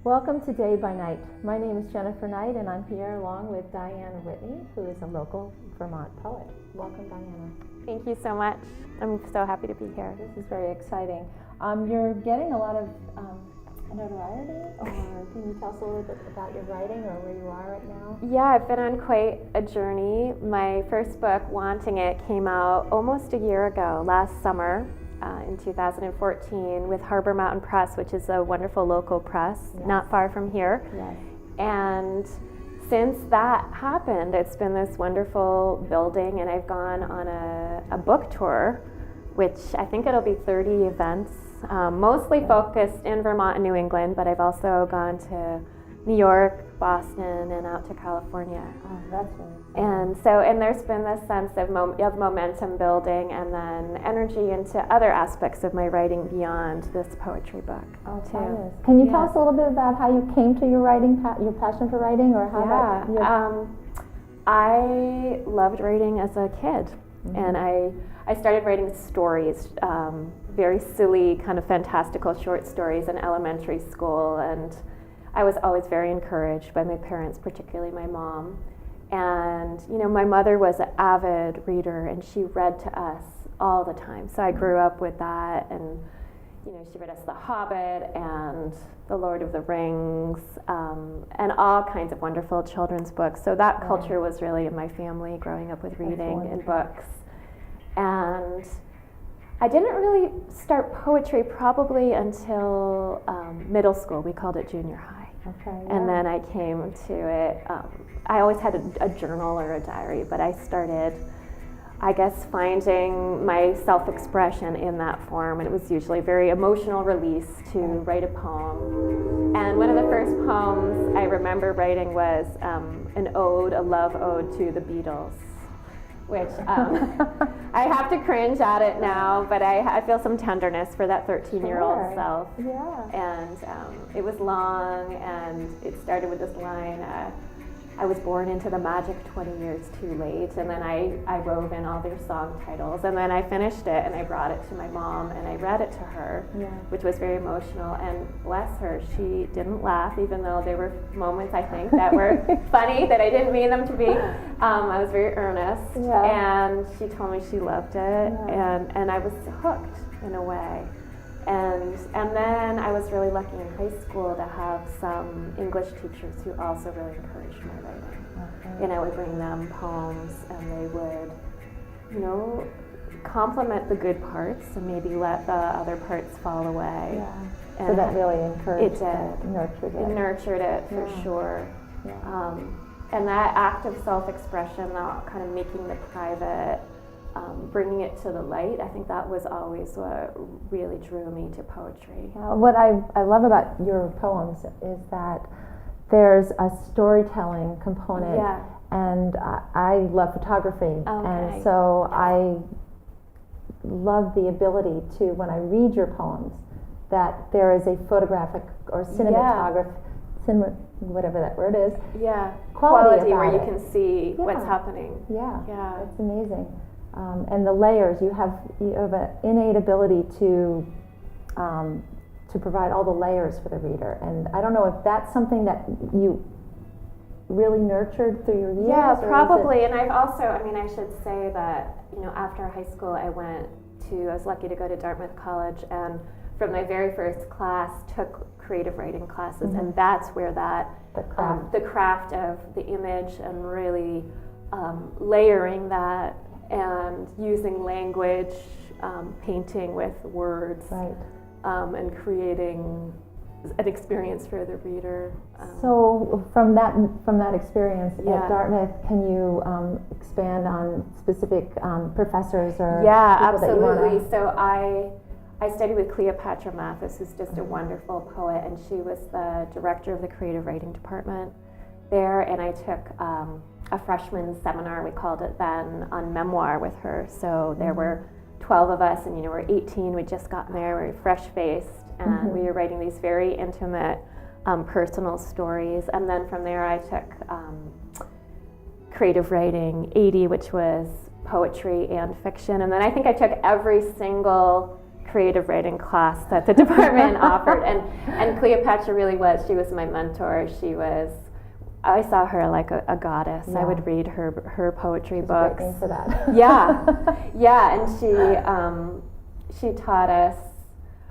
Welcome to Day by Night. My name is Jennifer Knight, and I'm here along with Diana Whitney, who is a local Vermont poet. Welcome, Diana. Thank you so much. I'm so happy to be here. This is very exciting. You're getting a lot of notoriety, or can you tell us a little bit about your writing or where you are right now? Yeah, I've been on quite a journey. My first book, Wanting It, came out almost a year ago, last summer. In 2014 with Harbor Mountain Press, which is a wonderful local press, yes, not far from here. Yes. And since that happened, it's been this wonderful building, and I've gone on a book tour, which I think it'll be 30 events, mostly focused in Vermont and New England, but I've also gone to New York, Boston, and out to California. Oh, that's really cool. And there's been this sense of momentum building, and then energy into other aspects of my writing beyond this poetry book. Oh, too. Can you tell us a little bit about how you came to your writing, your passion for writing, or how I loved writing as a kid, and I started writing stories, very silly, kind of fantastical short stories in elementary school, and I was always very encouraged by my parents, particularly my mom. And, my mother was an avid reader, and she read to us all the time. So I grew up with that, and, she read us The Hobbit and The Lord of the Rings, and all kinds of wonderful children's books. So that culture was really in my family, growing up with reading and books. And I didn't really start poetry probably until middle school. We called it junior high. Okay, And then I came to it. I always had a journal or a diary, but I started, I guess, finding my self-expression in that form. And it was usually a very emotional release to write a poem. And one of the first poems I remember writing was a love ode to the Beatles, which I have to cringe at it now, but I feel some tenderness for that 13-year-old self. Yeah. And it was long, and it started with this line, I was born into the magic 20 years too late, and then I wove in all their song titles, and then I finished it, and I brought it to my mom, and I read it to her, which was very emotional, and bless her, she didn't laugh, even though there were moments, I think, that were funny, that I didn't mean them to be. I was very earnest, and she told me she loved it, and I was hooked in a way. And then I was really lucky in high school to have some English teachers who also really encouraged my writing. Okay. And I would bring them poems, and they would, compliment the good parts and maybe let the other parts fall away. Yeah. And so that really encouraged it. Nurtured it. It nurtured it for sure. Yeah. And that act of self-expression, that kind of making the private, bringing it to the light, I think that was always what really drew me to poetry. What I love about your poems is that there's a storytelling component, and I love photography, and so I love the ability to, when I read your poems, that there is a photographic or cinematograph, whatever that word is, quality where you it. can see what's happening. Yeah, it's amazing. And the layers, you have an innate ability to provide all the layers for the reader, and I don't know if that's something that you really nurtured through your years. Yeah, probably. And I've also, I should say that after high school, I was lucky to go to Dartmouth College, and from my very first class took creative writing classes, and that's where the craft of the image and really layering that and using language, painting with words, and creating an experience for the reader. So from that experience at Dartmouth, can you expand on specific professors or people absolutely. That you So I studied with Cleopatra Mathis, who's just a wonderful poet, and she was the director of the creative writing department there, and I took a freshman seminar, we called it then, on memoir with her. So there were 12 of us, and we're 18, we'd just gotten there, we were fresh-faced, and we were writing these very intimate, personal stories. And then from there I took creative writing 80, which was poetry and fiction. And then I think I took every single creative writing class that the department offered, and Cleopatra really was. She was my mentor. I saw her like a goddess. I would read her poetry books. Great name for that. Yeah, and she taught us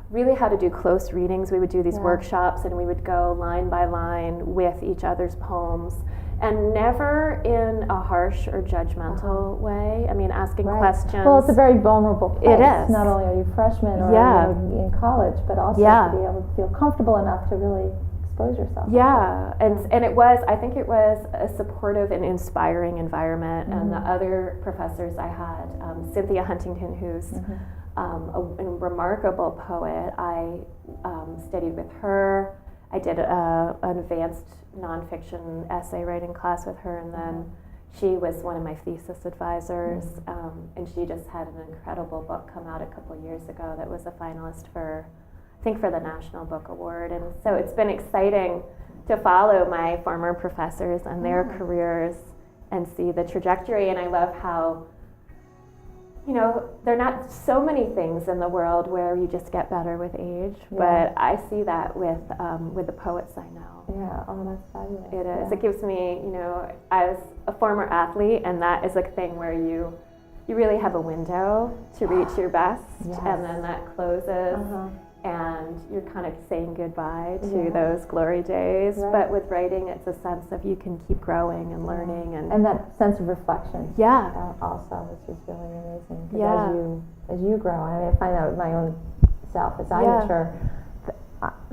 really how to do close readings. We would do these workshops, and we would go line by line with each other's poems, and never in a harsh or judgmental way. I mean, asking questions. Well, it's a very vulnerable place. It is. Not only are you freshmen or in college, but also to be able to feel comfortable enough to really expose yourself. Yeah, and it was, I think it was a supportive and inspiring environment. And the other professors I had, Cynthia Huntington, who's a remarkable poet. I studied with her. I did an advanced nonfiction essay writing class with her, and then she was one of my thesis advisors, and she just had an incredible book come out a couple of years ago that was a finalist for, I think, for the National Book Award. And so it's been exciting to follow my former professors and their careers and see the trajectory. And I love how, you know, there are not so many things in the world where you just get better with age, but I see that with the poets I know. Yeah, oh, that's fabulous. It is. It gives me, you know, as a former athlete, and that is a thing where you really have a window to reach your best, and then that closes, and you're kind of saying goodbye to those glory days. But with writing, it's a sense of you can keep growing and learning, and that sense of reflection. Also, which is really amazing. Because as you grow, I mean, I find that with my own self as I mature,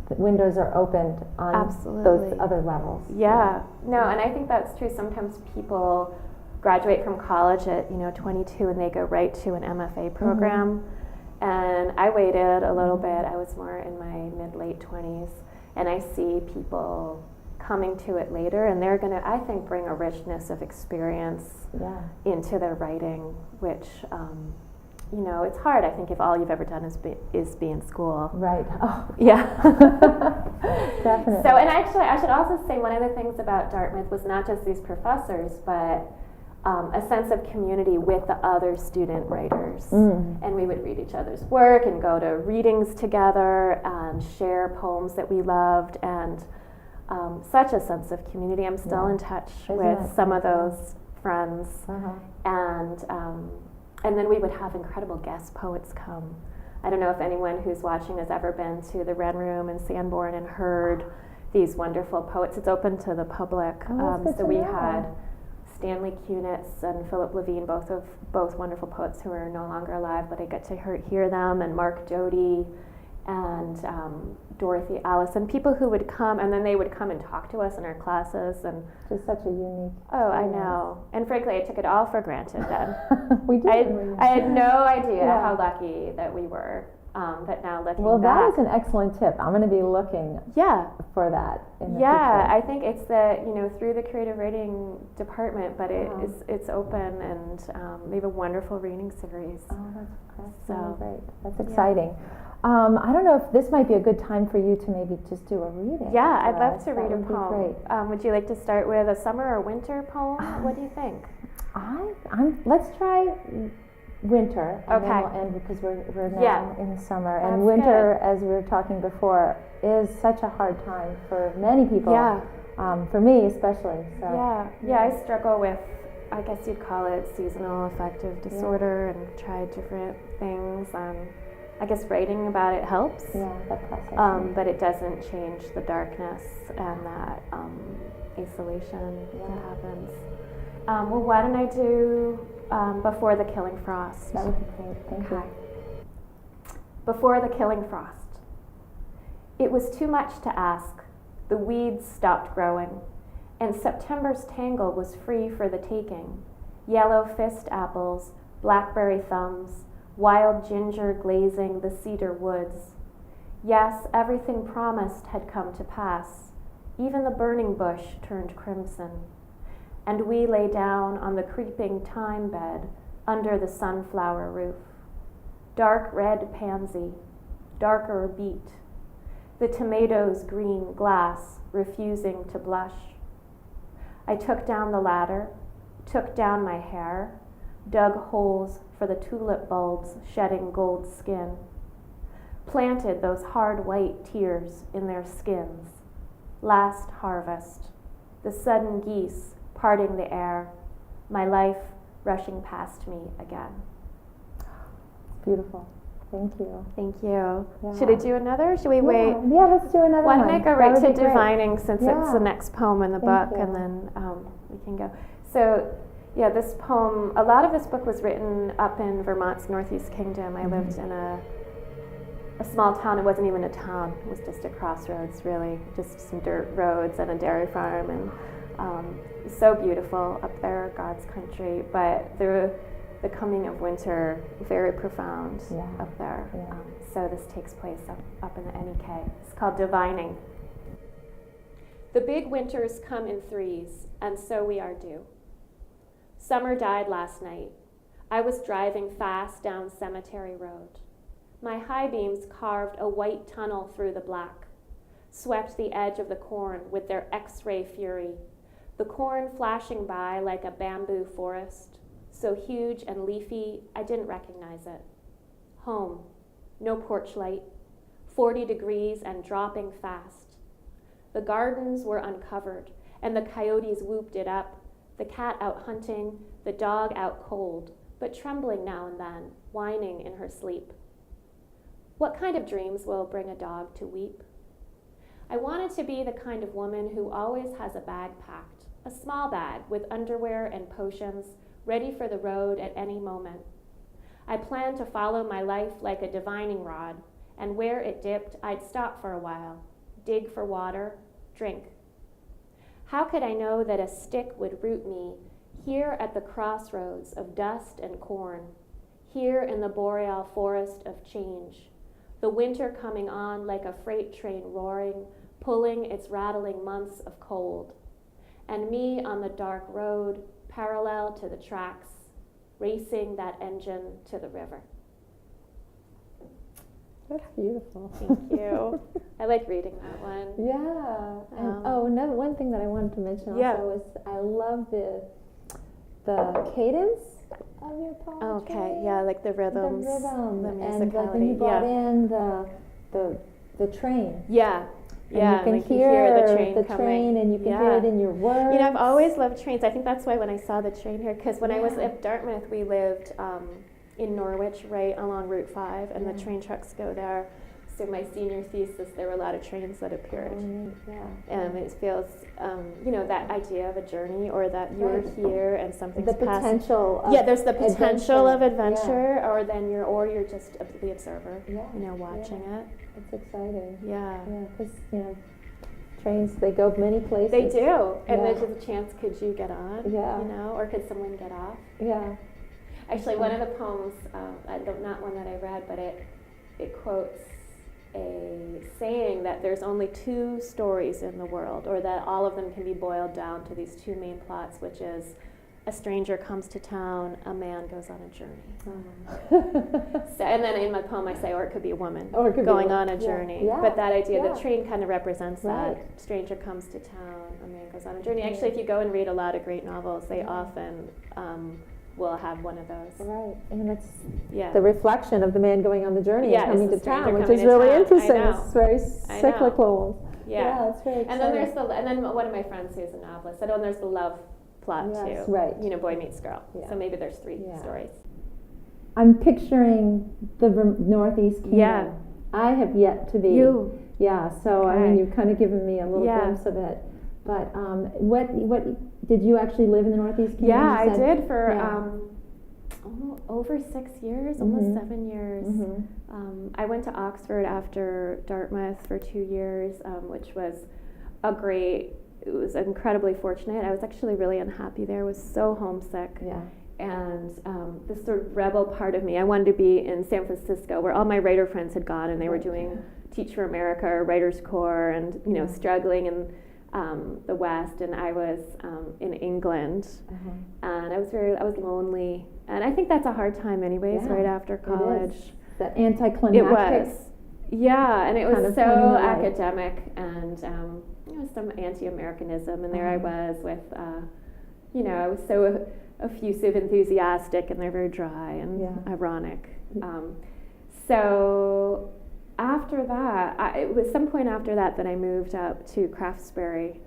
the windows are opened on those other levels. No, and I think that's true. Sometimes people graduate from college at 22, and they go right to an MFA program. And I waited a little bit. I was more in my mid-late 20s, and I see people coming to it later, and they're going to, I think, bring a richness of experience into their writing, which, it's hard, I think, if all you've ever done is be in school. Right. Oh. Yeah. Definitely. So, and actually, I should also say one of the things about Dartmouth was not just these professors, but a sense of community with the other student writers. And we would read each other's work and go to readings together and share poems that we loved, and such a sense of community. I'm still in touch with some of those friends. And then we would have incredible guest poets come. I don't know if anyone who's watching has ever been to the Wren Room in Sanborn and heard these wonderful poets. It's open to the public. So we had Stanley Kunitz and Philip Levine, both wonderful poets who are no longer alive, but I get to hear them, and Mark Doty and Dorothy Allison, people who would come, and then they would come and talk to us in our classes. And just such a unique experience. I know. And frankly, I took it all for granted then. We did. I had no idea how lucky that we were. But now looking back. Well, that is an excellent tip. I'm going to be looking for that in the future. I think it's through the creative writing department, but it's open, and we have a wonderful reading series. Oh, that's great. That's exciting. I don't know if this might be a good time for you to maybe just do a reading. Yeah, I'd love to read a poem. Would you like to start with a summer or winter poem? What do you think? Let's try winter, and then we'll end, because we're now in summer. And winter, as we were talking before, is such a hard time for many people. For me especially. So. I struggle with, I guess you'd call it, seasonal affective disorder, and tried different things. I guess writing about it helps. That process. But it doesn't change the darkness and that isolation that happens. Well, why don't I do Before the Killing Frost? That would be great. Thank you. Before the Killing Frost. It was too much to ask. The weeds stopped growing, and September's tangle was free for the taking. Yellow fist apples, blackberry thumbs, wild ginger glazing the cedar woods. Yes, everything promised had come to pass. Even the burning bush turned crimson. And we lay down on the creeping thyme bed under the sunflower roof. Dark red pansy, darker beet. The tomatoes green glass, refusing to blush. I took down the ladder, took down my hair, dug holes for the tulip bulbs shedding gold skin. planted those hard white tears in their skins. Last harvest, the sudden geese parting the air, my life rushing past me again. Beautiful. Thank you. Thank you. Yeah. Should I do another or should we wait? Yeah, let's do another one. Why don't I go right to divining since Yeah. it's the next poem in the book, and then we can go. So, yeah, this poem, a lot of this book was written up in Vermont's Northeast Kingdom. I lived in a small town. It wasn't even a town. It was just a crossroads, really, just some dirt roads and a dairy farm, and so beautiful up there, God's country. But the coming of winter, very profound up there. Yeah. So this takes place up in the NEK. It's called Divining. The big winters come in threes, and so we are due. Summer died last night. I was driving fast down Cemetery Road. My high beams carved a white tunnel through the black, swept the edge of the corn with their X-ray fury, the corn flashing by like a bamboo forest, so huge and leafy I didn't recognize it. Home, no porch light, 40 degrees and dropping fast. The gardens were uncovered, and the coyotes whooped it up, the cat out hunting, the dog out cold, but trembling now and then, whining in her sleep. What kind of dreams will bring a dog to weep? I wanted to be the kind of woman who always has a bag packed, a small bag with underwear and potions, ready for the road at any moment. I planned to follow my life like a divining rod, and where it dipped, I'd stop for a while, dig for water, drink. How could I know that a stick would root me here at the crossroads of dust and corn, here in the boreal forest of change, the winter coming on like a freight train roaring, pulling its rattling months of cold, and me on the dark road, parallel to the tracks, racing that engine to the river. That's beautiful. Thank you. I like reading that one. Yeah. And one thing that I wanted to mention also is I love the cadence of your poetry. Okay, yeah, like the rhythms. The rhythm. The musicality. And like when you brought in the train. Yeah. And yeah, you can like hear the train coming. And you can hear it in your words. You know, I've always loved trains. I think that's why when I saw the train here, because when I was at Dartmouth, we lived in Norwich, right along Route 5, and the train trucks go there. So my senior thesis, there were a lot of trains that appeared. And it feels, that idea of a journey, or that you're here and something's the potential. There's the potential of adventure, or you're just the observer. Watching it. It's exciting. Yeah. Because trains, they go many places. They do, and there's a chance. Could you get on? Yeah. Or could someone get off? Yeah. Actually, one of the poems, not one that I read, but it quotes a saying that there's only two stories in the world, or that all of them can be boiled down to these two main plots, which is a stranger comes to town, a man goes on a journey. So, and then in my poem I say, or it could be a woman going on a journey. Yeah. But that idea, the train kind of represents that. Stranger comes to town, a man goes on a journey. Actually, if you go and read a lot of great novels, they often will have one of those. Right, and it's the reflection of the man going on the journey and coming to town, which is to really town. interesting. It's very cyclical. Yeah, it's very exciting. And then one of my friends who's a novelist said, there's the love plot too. Right. Boy meets girl. So maybe there's three stories. I'm picturing the Northeast Kingdom. Yeah. I have yet to be. You. Yeah, so I mean, you've kind of given me a little glimpse of it. But what did you actually live in the Northeast Kingdom? Yeah, I did for over 6 years, almost 7 years. I went to Oxford after Dartmouth for 2 years, which was it was incredibly fortunate. I was actually really unhappy there. I was so homesick. Yeah. And this sort of rebel part of me, I wanted to be in San Francisco, where all my writer friends had gone, and they were doing Teach for America or Writers Corps, and struggling in the West, and I was in England, and I was lonely, and I think that's a hard time, anyways, right after college. It is. That anticlimactic. It was, and it was so academic, and some anti-Americanism, and there I was with, I was so effusive, enthusiastic, and they're very dry and ironic. So after that, it was some point after that I moved up to Craftsbury.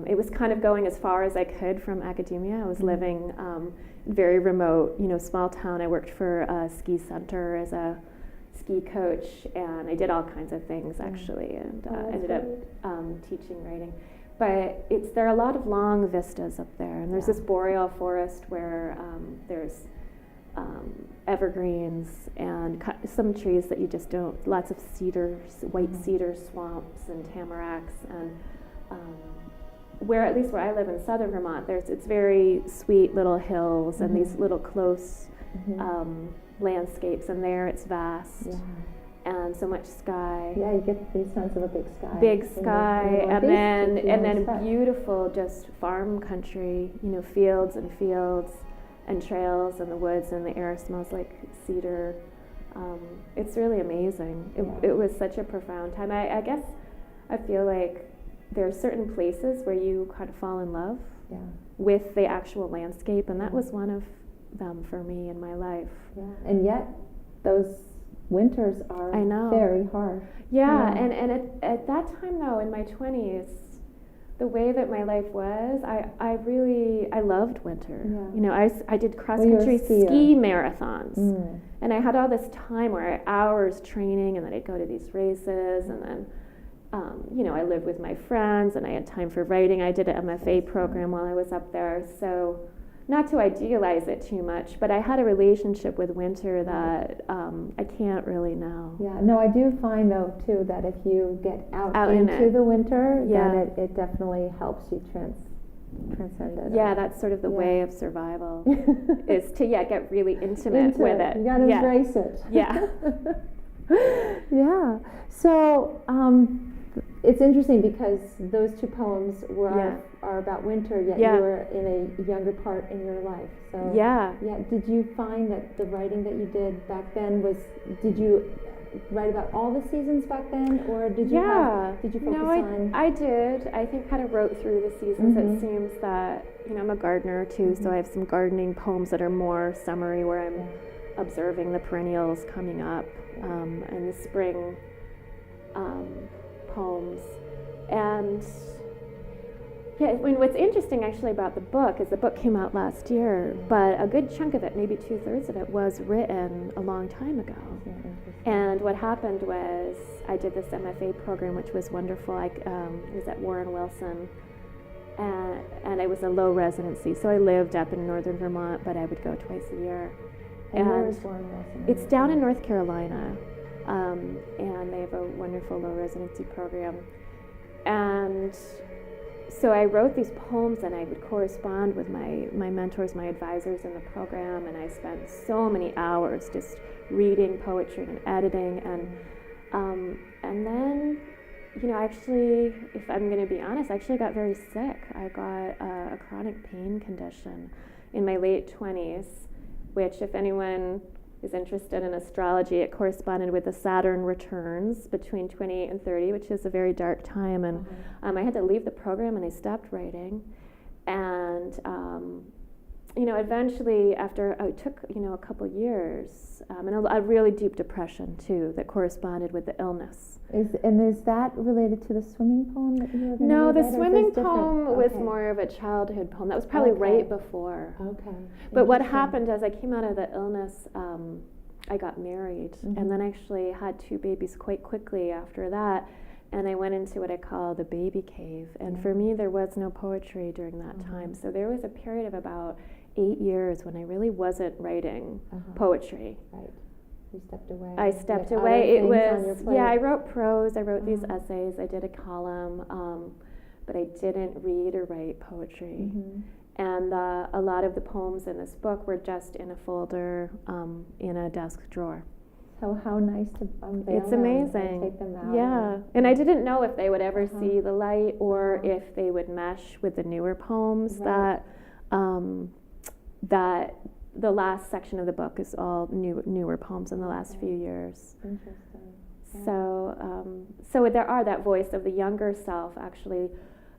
It was kind of going as far as I could from academia. I was living very remote, small town. I worked for a ski center as a ski coach, and I did all kinds of things actually, and ended up teaching writing. But there are a lot of long vistas up there, and there's this boreal forest where there's evergreens and some trees that you just don't, lots of cedars, white cedar swamps and tamaracks, and at least where I live in southern Vermont, it's very sweet little hills and these little close landscapes, and there it's vast and so much sky. Yeah, you get the sense of a big sky. Big sky, and then beautiful just farm country, fields and fields and trails and the woods, and the air smells like cedar. It's really amazing. It was such a profound time. I guess I feel like there are certain places where you kind of fall in love with the actual landscape, and that was one of them for me in my life. Yeah. And yet those winters are very harsh. Yeah, and at that time though, in my 20s, the way that my life was, I loved winter. I did cross-country ski marathons, and I had all this time where hours training, and then I'd go to these races, and then I lived with my friends, and I had time for writing. I did an MFA program while I was up there, so not to idealize it too much, but I had a relationship with winter that I can't really now. Yeah, no, I do find though too that if you get out into the winter, then it definitely helps you transcend it. Yeah, that's sort of the way of survival, is to get really intimate with it. You gotta embrace it. Yeah. Yeah. So it's interesting because those two poems are about winter, yet you were in a younger part in your life. So did you find that the writing that you did back then did you write about all the seasons back then, or did you focus on? I did. I think kind of wrote through the seasons. It seems that I'm a gardener too, so I have some gardening poems that are more summery, where I'm observing the perennials coming up, and the spring poems. And what's interesting actually about the book is the book came out last year, but a good chunk of it, maybe 2/3 of it, was written a long time ago. And what happened was I did this MFA program, which was wonderful. It was at Warren Wilson, and it was a low residency, so I lived up in northern Vermont, but I would go twice a year. And where is Warren Wilson? It's down in North Carolina, and they have a wonderful low residency program. And so I wrote these poems, and I would correspond with my mentors, my advisors in the program, and I spent so many hours just reading poetry and editing, and then, actually, if I'm going to be honest, I actually got very sick. I got a chronic pain condition in my late 20s, which, if anyone is interested in astrology, it corresponded with the Saturn returns between 28 and 30, which is a very dark time, and I had to leave the program, and I stopped writing, and eventually, after it took a couple years, and a really deep depression too that corresponded with the illness. Is that related to the swimming poem that you were going to read? No, the swimming poem was more of a childhood poem. That was probably right before. Okay. But what happened as I came out of the illness, I got married, and then actually had 2 babies quite quickly after that. And I went into what I call the baby cave. And for me, there was no poetry during that time. So there was a period of about 8 years when I really wasn't writing poetry. Right. You stepped away. I stepped away. It was, I wrote prose, I wrote these essays, I did a column, but I didn't read or write poetry. And a lot of the poems in this book were just in a folder in a desk drawer. So how nice to unveil It's amazing. And take them out. Yeah, and I didn't know if they would ever see the light, or if they would mesh with the newer poems that the last section of the book is all newer poems in the last few years. Interesting. Yeah. So there are that voice of the younger self. Actually,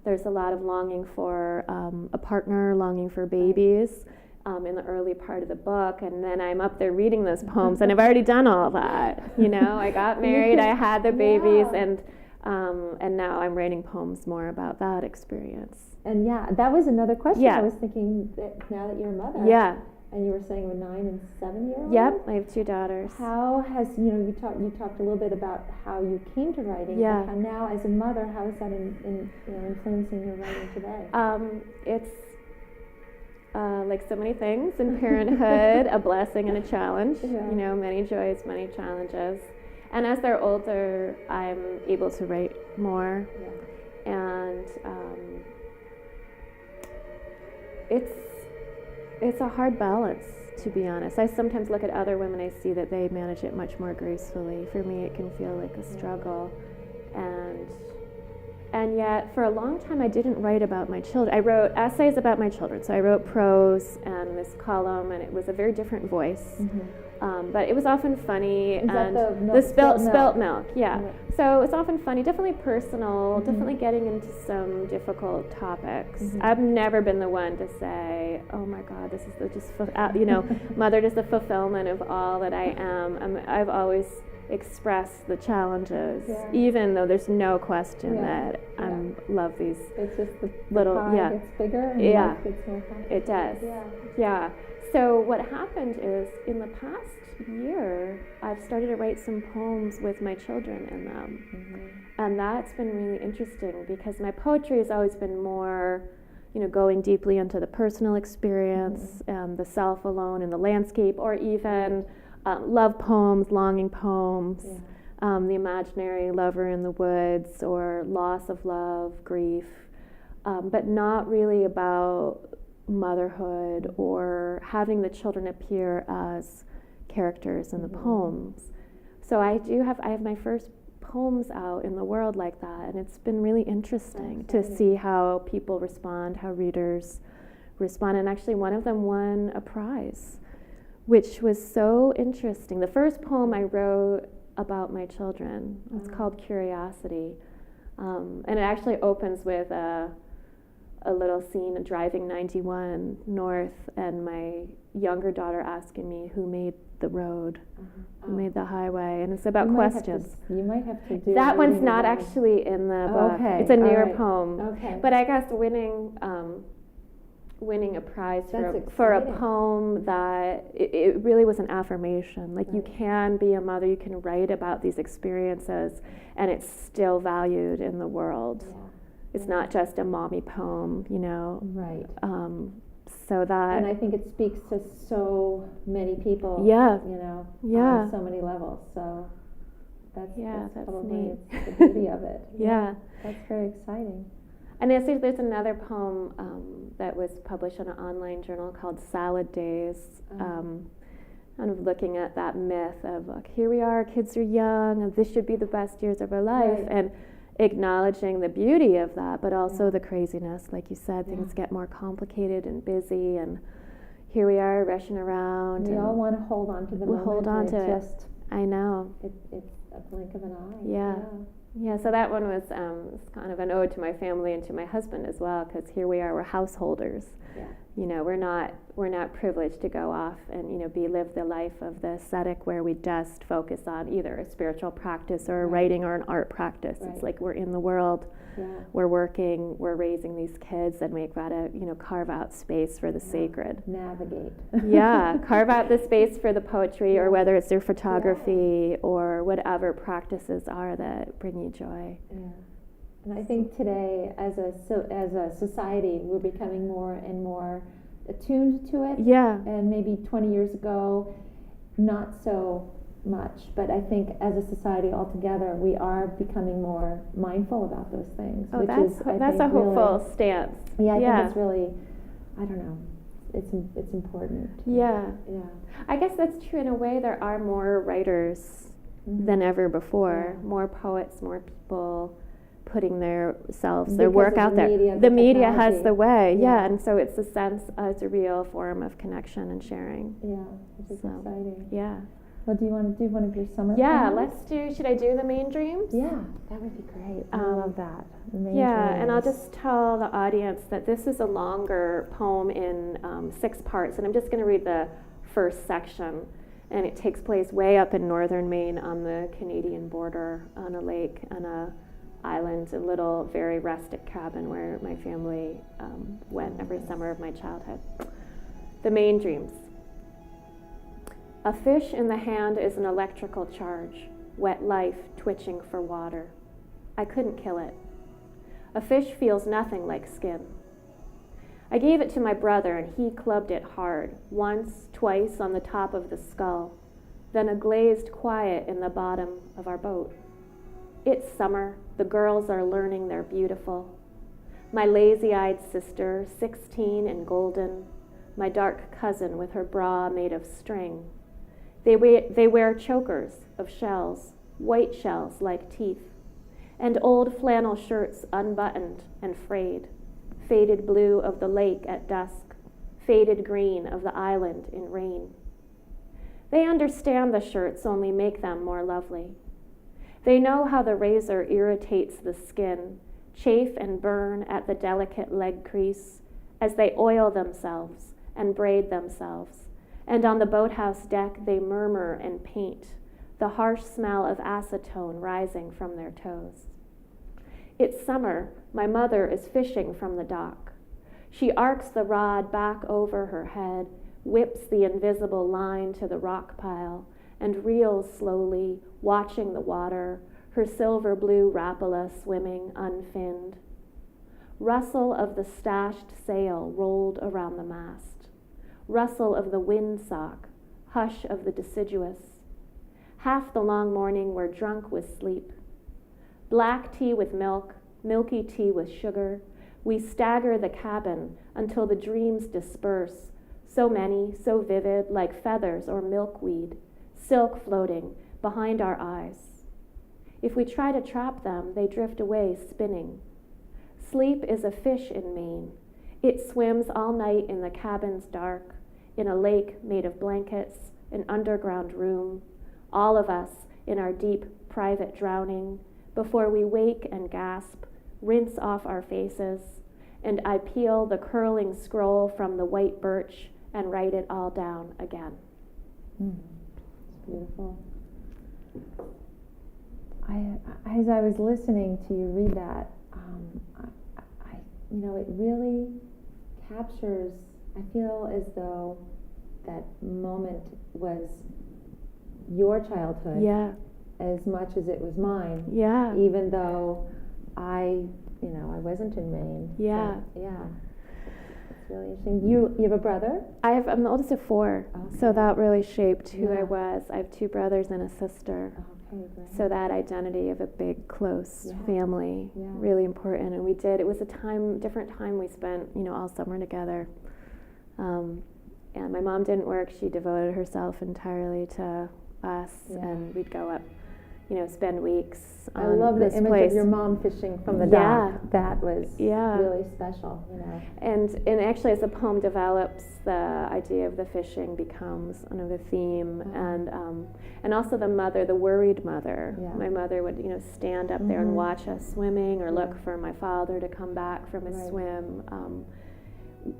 there's a lot of longing for a partner, longing for babies, in the early part of the book, and then I'm up there reading those poems, and I've already done all that. I got married, I had the babies, and now I'm writing poems more about that experience. And that was another question. Yeah. I was thinking that now that you're a mother. Yeah. And you were saying with 9 and 7-year-olds? Yep, I have 2 daughters. How has, you talked a little bit about how you came to writing. Yeah. But now as a mother, how is that influencing your writing today? It's like so many things in parenthood, a blessing and a challenge. Yeah. Many joys, many challenges. And as they're older, I'm able to write more. Yeah. And it's a hard balance, to be honest. I sometimes look at other women, I see that they manage it much more gracefully. For me, it can feel like a struggle. And yet, for a long time, I didn't write about my children. I wrote essays about my children. So I wrote prose and this column, and it was a very different voice. Mm-hmm. But it was often funny. Is and that the spilt milk, milk? yeah. Mm-hmm. So it's often funny, definitely personal, Mm-hmm. definitely getting into some difficult topics. Mm-hmm. I've never been the one to say, "Oh my God, this is motherhood is the fulfillment of all that I am." I've always express the challenges, even though there's no question that I love these. It's just the little pie gets bigger and life gets more complicated. It does. Yeah. So what happened is, in the past year, I've started to write some poems with my children in them, and that's been really interesting because my poetry has always been more, going deeply into the personal experience, the self alone in the landscape, or even love poems, longing poems, the imaginary lover in the woods, or loss of love, grief, but not really about motherhood or having the children appear as characters in the poems. So I have my first poems out in the world like that, and it's been really interesting to see how people respond, how readers respond, and actually one of them won a prize, which was so interesting. The first poem I wrote about my children, it's called Curiosity, and it actually opens with a little scene driving 91 north, and my younger daughter asking me who made the road, who made the highway, and it's about questions. You might have to do that one's not actually in the book. Okay. It's a newer poem. Okay. But I guess winning a prize for a poem that it really was an affirmation. Like, you can be a mother, you can write about these experiences, and it's still valued in the world. Yeah. It's not just a mommy poem, Right. So that. And I think it speaks to so many people. On so many levels. So that's probably neat. It's the beauty of it. Yeah. That's very exciting. And there's another poem that was published in an online journal called Salad Days, kind of looking at that myth of, like, here we are, kids are young, and this should be the best years of our life, and acknowledging the beauty of that, but also the craziness. Like you said, things get more complicated and busy, and here we are rushing around. We all want to hold on to the moment. Hold on to it. I know. It's a blink of an eye. Yeah, so that one was kind of an ode to my family and to my husband as well, because here we are, we're householders. We're not privileged to go off and live the life of the ascetic where we just focus on either a spiritual practice or a writing or an art practice. It's like we're in the world, we're working, we're raising these kids, and we've got to carve out space for the sacred. Navigate. Carve out the space for the poetry, or whether it's their photography or whatever practices are that bring you joy. And I think today, as a society, we're becoming more and more attuned to it. And maybe 20 years ago, not so much. But I think as a society altogether, we are becoming more mindful about those things. Oh, that's a hopeful stance. I think it's really, I don't know, it's important. I guess that's true in a way. There are more writers than ever before. More poets, more people putting their work out there. The media has the way, and so it's a real form of connection and sharing. Which is exciting. Well, do you want to do one of your summer poems? Should I do the main dreams? Yeah, that would be great. I love that. The main dreams. And I'll just tell the audience that this is a longer poem in 6 parts, and I'm just going to read the first section. And it takes place way up in northern Maine on the Canadian border on a lake on a island, a little very rustic cabin where my family went every summer of my childhood. The main dreams. A fish in the hand is an electrical charge, wet life twitching for water. I couldn't kill it. A fish feels nothing like skin. I gave it to my brother and he clubbed it hard, once, twice on the top of the skull, then a glazed quiet in the bottom of our boat. It's summer, the girls are learning they're beautiful. My lazy-eyed sister, 16 and golden, my dark cousin with her bra made of string. They wear chokers of shells, white shells like teeth, and old flannel shirts unbuttoned and frayed, faded blue of the lake at dusk, faded green of the island in rain. They understand the shirts only make them more lovely. They know how the razor irritates the skin, chafe and burn at the delicate leg crease as they oil themselves and braid themselves. And on the boathouse deck they murmur and paint, the harsh smell of acetone rising from their toes. It's summer, my mother is fishing from the dock. She arcs the rod back over her head, whips the invisible line to the rock pile, and reels slowly, watching the water, her silver blue rapala swimming unfinned. Rustle of the stashed sail rolled around the mast. Rustle of the windsock, hush of the deciduous. Half the long morning we're drunk with sleep. Black tea with milk, milky tea with sugar. We stagger the cabin until the dreams disperse, so many, so vivid, like feathers or milkweed, silk floating behind our eyes. If we try to trap them, they drift away spinning. Sleep is a fish in Maine. It swims all night in the cabin's dark, in a lake made of blankets, an underground room, all of us in our deep, private drowning, before we wake and gasp, rinse off our faces, and I peel the curling scroll from the white birch and write it all down again. Beautiful. As I was listening to you read that, it really captures. I feel as though that moment was your childhood, as much as it was mine. Yeah. Even though I wasn't in Maine. Yeah. So, yeah. It's really interesting. You have a brother? I'm the oldest of 4, so that really shaped who I was. I have 2 brothers and a sister. Okay, great. So that identity of a big, close family, really important. And it was a different time we spent, all summer together. And my mom didn't work. She devoted herself entirely to us, and we'd go up, spend weeks on I love the image place. of your mom fishing from the dock. That was really special, And actually, as the poem develops, the idea of the fishing becomes kind of a theme, and also the mother, the worried mother. Yeah. My mother would, stand up there and watch us swimming, or look for my father to come back from his swim.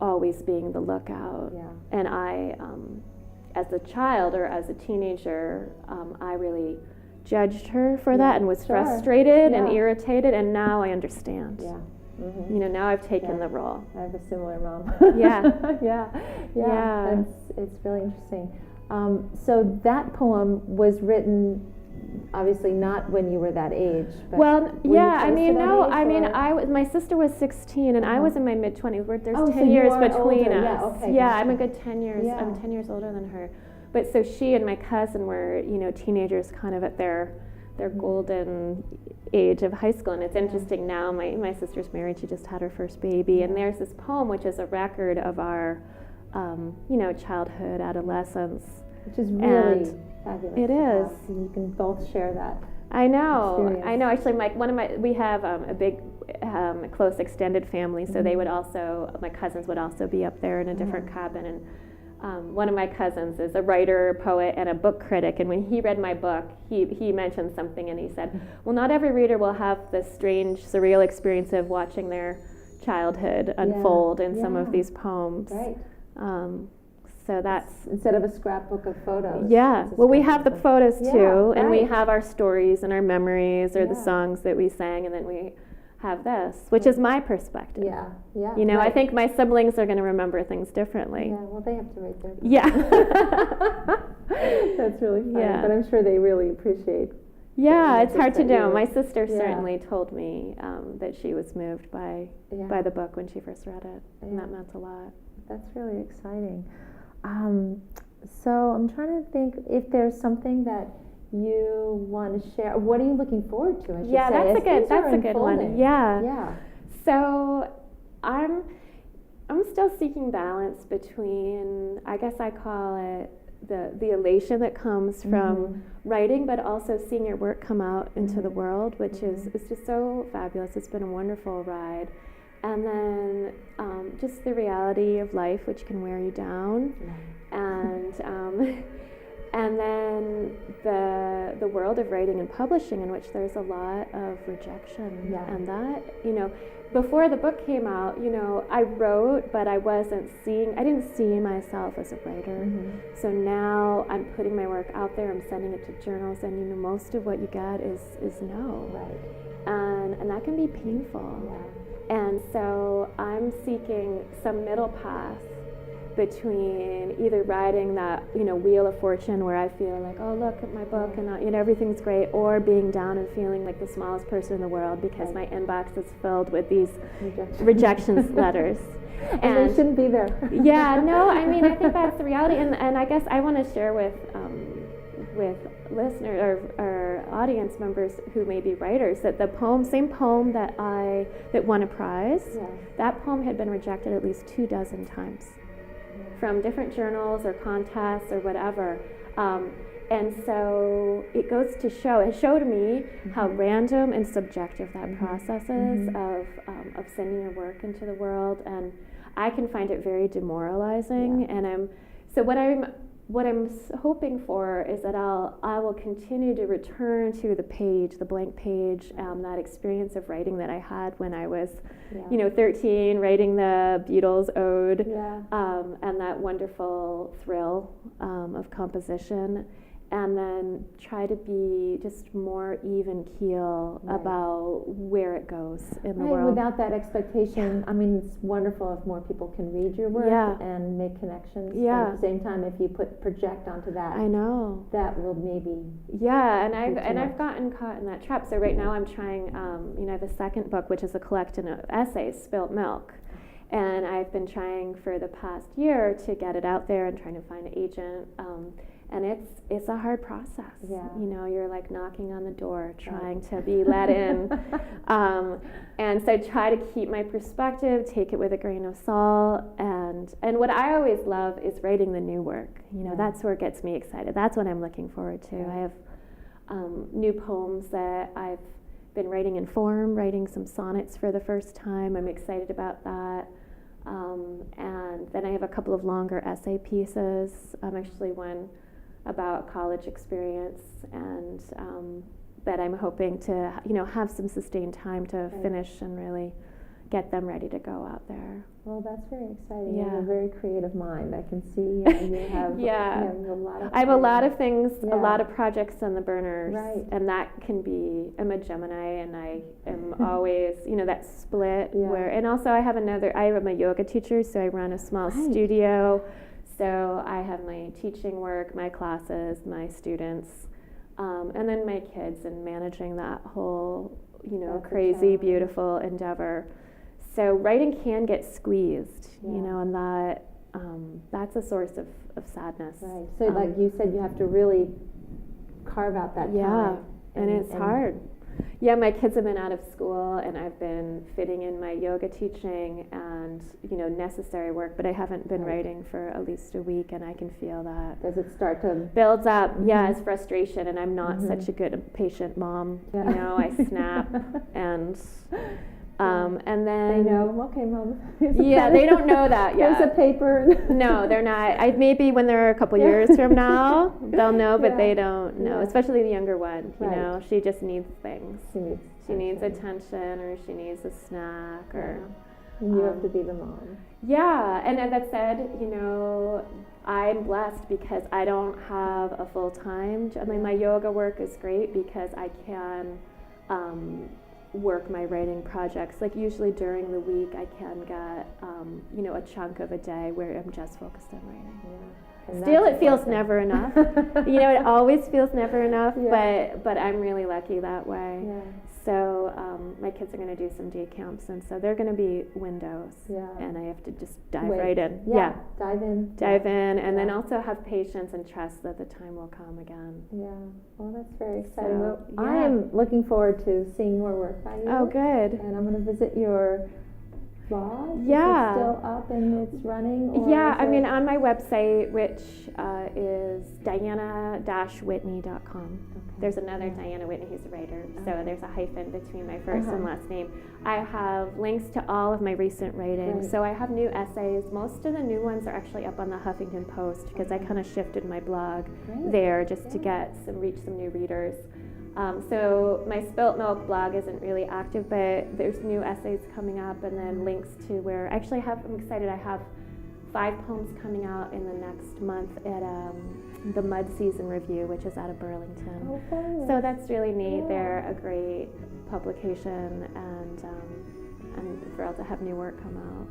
Always being the lookout. And I, as a child or as a teenager, I really judged her for that and was frustrated and irritated, and now I understand. Now I've taken the role. I have a similar mom. Yeah. It's really interesting. So that poem was written obviously not when you were that age. But my sister was 16 and I was in my mid-20s. There's 10 so years between older. us. I'm a good 10 years. I'm 10 years older than her. But so she and my cousin were, teenagers kind of at their golden age of high school. And it's interesting now, my sister's married, she just had her first baby, and there's this poem which is a record of our, childhood, adolescence. Which is really fabulous. It is. You can both share that. I know. Experience. Actually, we have a big, close extended family, so they would also, my cousins would also be up there in a different cabin, and one of my cousins is a writer, poet, and a book critic, and when he read my book, he mentioned something, and he said, well, not every reader will have this strange, surreal experience of watching their childhood unfold in some of these poems. Right. So that's... Instead of a scrapbook of photos. Yeah. Well, we have the photos too, and right. we have our stories and our memories or the songs that we sang, and then we have this, which is my perspective. Yeah, yeah. You know, right. I think my siblings are going to remember things differently. Yeah, well, they have to write their... Yeah. That's really funny, Yeah. but I'm sure they really appreciate... Yeah, it's hard to know. My sister certainly told me that she was moved by the book when she first read it, and that meant a lot. That's really exciting. So I'm trying to think if there's something that you want to share. What are you looking forward to? I should say. That's a good one. Yeah. Yeah. So I'm still seeking balance between, I guess I call it the elation that comes from writing, but also seeing your work come out into the world, which is just so fabulous. It's been a wonderful ride. And then just the reality of life, which can wear you down, and then the world of writing and publishing, in which there's a lot of rejection, and that, you know, before the book came out, you know, I wrote, but I didn't see myself as a writer. So now I'm putting my work out there. I'm sending it to journals, and you know, most of what you get is no, and that can be painful. And so I'm seeking some middle path between either riding that, you know, wheel of fortune where I feel like, oh, look at my book and you know, everything's great, or being down and feeling like the smallest person in the world because my inbox is filled with these rejection letters. And they shouldn't be there. Yeah, no, I mean, I think that's the reality, and I guess I want to share with listeners or audience members who may be writers that the same poem that won a prize, that poem had been rejected at least 24 times from different journals or contests or whatever. And so it goes to show, it showed me how random and subjective that process is of sending your work into the world, and I can find it very demoralizing. And what I'm hoping for is that I will continue to return to the blank page, that experience of writing that I had when I was, 13, writing the Beatles Ode, and that wonderful thrill of composition, and then try to be just more even keel about where it goes in the world. Without that expectation, I mean, it's wonderful if more people can read your work and make connections. But at the same time, if you project onto that, I know that will maybe. Yeah, and I've gotten caught in that trap. So right now I'm trying. I have a second book, which is a collection of essays, Spilt Milk. And I've been trying for the past year to get it out there and trying to find an agent. And it's a hard process. Yeah. You know, you're like knocking on the door, trying to be let in. And so try to keep my perspective, take it with a grain of salt. And what I always love is writing the new work. You know, that's where it gets me excited. That's what I'm looking forward to. I have new poems that I've been writing in form, writing some sonnets for the first time. I'm excited about that. And then I have a couple of longer essay pieces. Actually one about college experience, and that I'm hoping to, have some sustained time to finish and really get them ready to go out there. Well, that's very exciting. Yeah. You have a very creative mind. I can see you have, you have a lot of. I have a lot of things, a lot of projects on the burners, right. And that can be. I'm a Gemini, and I am always, that split where. And also, I am a yoga teacher, so I run a small studio. So I have my teaching work, my classes, my students, and then my kids, and managing that whole, crazy, beautiful endeavor. So writing can get squeezed, and that's a source of sadness. Right. So like you said, you have to really carve out that time. Yeah, and it's hard. Yeah, my kids have been out of school, and I've been fitting in my yoga teaching and, necessary work, but I haven't been writing for at least a week, and I can feel that. Does it start to... Builds up, as frustration, and I'm not such a good patient mom. Yeah. I snap, And then they know, okay, Mom. Yeah, they don't know that yet. Here's a paper. No, they're not. Maybe when they're a couple years from now, they'll know, but they don't know. Especially the younger one. You know, she just needs things. She needs attention, or she needs a snack, or. And you have to be the mom. Yeah, and that said, you know, I'm blessed because I don't have a full-time job. I mean, my yoga work is great because I can work my writing projects. Like usually during the week, I can get, you know, a chunk of a day where I'm just focused on writing. Yeah. Still, it feels never enough. You know, it always feels never enough, but I'm really lucky that way. Yeah. So my kids are going to do some day camps, and so they're going to be windows, and I have to just dive right in. Yeah, dive in, and then also have patience and trust that the time will come again. Yeah, well, that's very exciting. So, I'm looking forward to seeing more work by you. Oh, good. And I'm going to visit your blog. Yeah. Is it still up and it's running? Or I mean, on my website, which is Diana-Whitney.com. There's another Diana Whitney who's a writer, so there's a hyphen between my first and last name. I have links to all of my recent writing. So I have new essays. Most of the new ones are actually up on the Huffington Post because I kind of shifted my blog there just to reach some new readers. So my Spilt Milk blog isn't really active, but there's new essays coming up, and then links to where I'm excited. I have 5 poems coming out in the next month at the Mud Season Review, which is out of Burlington. Oh, fun. So that's really neat. Yeah. They're a great publication, and I'm thrilled to have new work come out.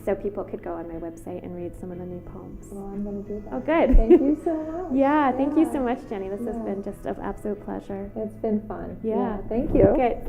So people could go on my website and read some of the new poems. Well, I'm going to do that. Oh, good. Thank you so much. Thank you so much, Jenny. This has been just an absolute pleasure. It's been fun. Yeah. Thank you. Okay.